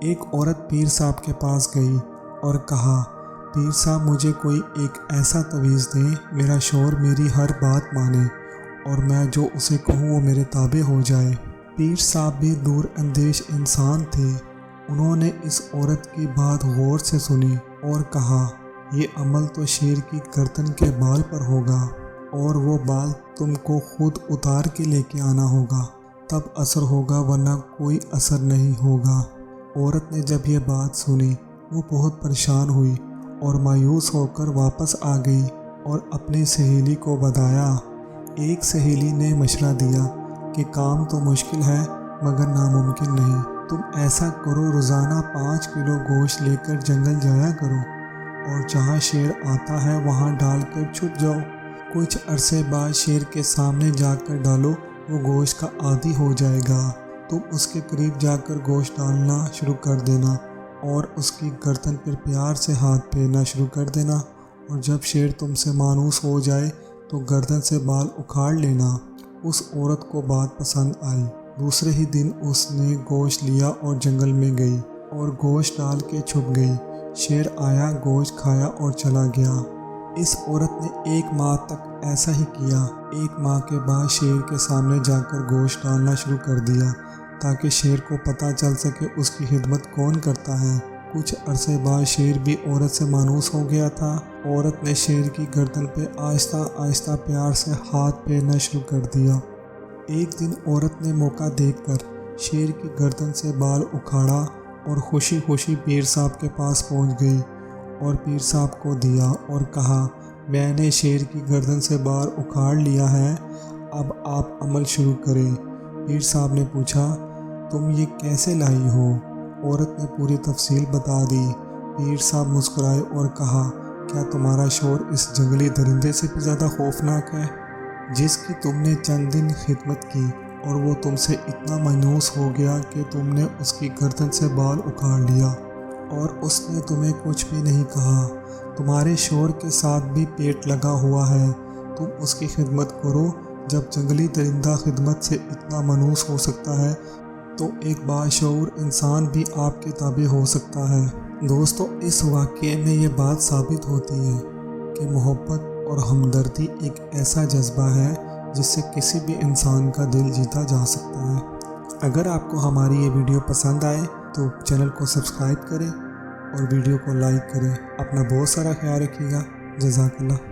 ایک عورت پیر صاحب کے پاس گئی اور کہا، پیر صاحب مجھے کوئی ایک ایسا تعویذ دیں میرا شوہر میری ہر بات مانے اور میں جو اسے کہوں وہ میرے تابع ہو جائے۔ پیر صاحب بھی دور اندیش انسان تھے۔ انہوں نے اس عورت کی بات غور سے سنی اور کہا، یہ عمل تو شیر کی گردن کے بال پر ہوگا اور وہ بال تم کو خود اتار کے لے کے آنا ہوگا، تب اثر ہوگا ورنہ کوئی اثر نہیں ہوگا۔ عورت نے جب یہ بات سنی وہ بہت پریشان ہوئی اور مایوس ہو کر واپس آ گئی اور اپنی سہیلی کو بتایا۔ ایک سہیلی نے مشورہ دیا کہ کام تو مشکل ہے مگر ناممکن نہیں، تم ایسا کرو روزانہ 5 کلو گوشت لے کر جنگل جایا کرو اور جہاں شیر آتا ہے وہاں ڈال کر چھپ جاؤ۔ کچھ عرصے بعد شیر کے سامنے جا کر ڈالو، وہ گوشت کا عادی ہو جائے گا۔ تم اس کے قریب جا کر گوشت ڈالنا شروع کر دینا اور اس کی گردن پر پیار سے ہاتھ پھیرنا شروع کر دینا، اور جب شیر تم سے مانوس ہو جائے تو گردن سے بال اکھاڑ لینا۔ اس عورت کو بات پسند آئی۔ دوسرے ہی دن اس نے گوشت لیا اور جنگل میں گئی اور گوشت ڈال کے چھپ گئی۔ شیر آیا، گوشت کھایا اور چلا گیا۔ اس عورت نے 1 ماہ تک ایسا ہی کیا۔ 1 ماہ کے بعد شیر کے سامنے جا کر گوشت ڈالنا شروع کر دیا تاکہ شیر کو پتہ چل سکے اس کی خدمت کون کرتا ہے۔ کچھ عرصے بعد شیر بھی عورت سے مانوس ہو گیا تھا۔ عورت نے شیر کی گردن پہ آہستہ آہستہ پیار سے ہاتھ پھیرنا شروع کر دیا۔ ایک دن عورت نے موقع دیکھ کر شیر کی گردن سے بال اکھاڑا اور خوشی خوشی پیر صاحب کے پاس پہنچ گئی اور پیر صاحب کو دیا اور کہا، میں نے شیر کی گردن سے بال اکھاڑ لیا ہے، اب آپ عمل شروع کریں۔ پیر صاحب نے پوچھا، تم یہ کیسے لائی ہو؟ عورت نے پوری تفصیل بتا دی۔ پیر صاحب مسکرائے اور کہا، کیا تمہارا شوہر اس جنگلی درندے سے بھی زیادہ خوفناک ہے جس کی تم نے چند دن خدمت کی اور وہ تم سے اتنا مایوس ہو گیا کہ تم نے اس کی گردن سے بال اکھاڑ لیا اور اس نے تمہیں کچھ بھی نہیں کہا؟ تمہارے شوہر کے ساتھ بھی پیٹ لگا ہوا ہے، تم اس کی خدمت کرو۔ جب جنگلی درندہ خدمت سے اتنا مانوس ہو سکتا ہے تو ایک باشعور انسان بھی آپ کے تابع ہو سکتا ہے۔ دوستو، اس واقعے میں یہ بات ثابت ہوتی ہے کہ محبت اور ہمدردی ایک ایسا جذبہ ہے جس سے کسی بھی انسان کا دل جیتا جا سکتا ہے۔ اگر آپ کو ہماری یہ ویڈیو پسند آئے تو چینل کو سبسکرائب کریں اور ویڈیو کو لائک کریں۔ اپنا بہت سارا خیال رکھیے گا۔ جزاک اللہ۔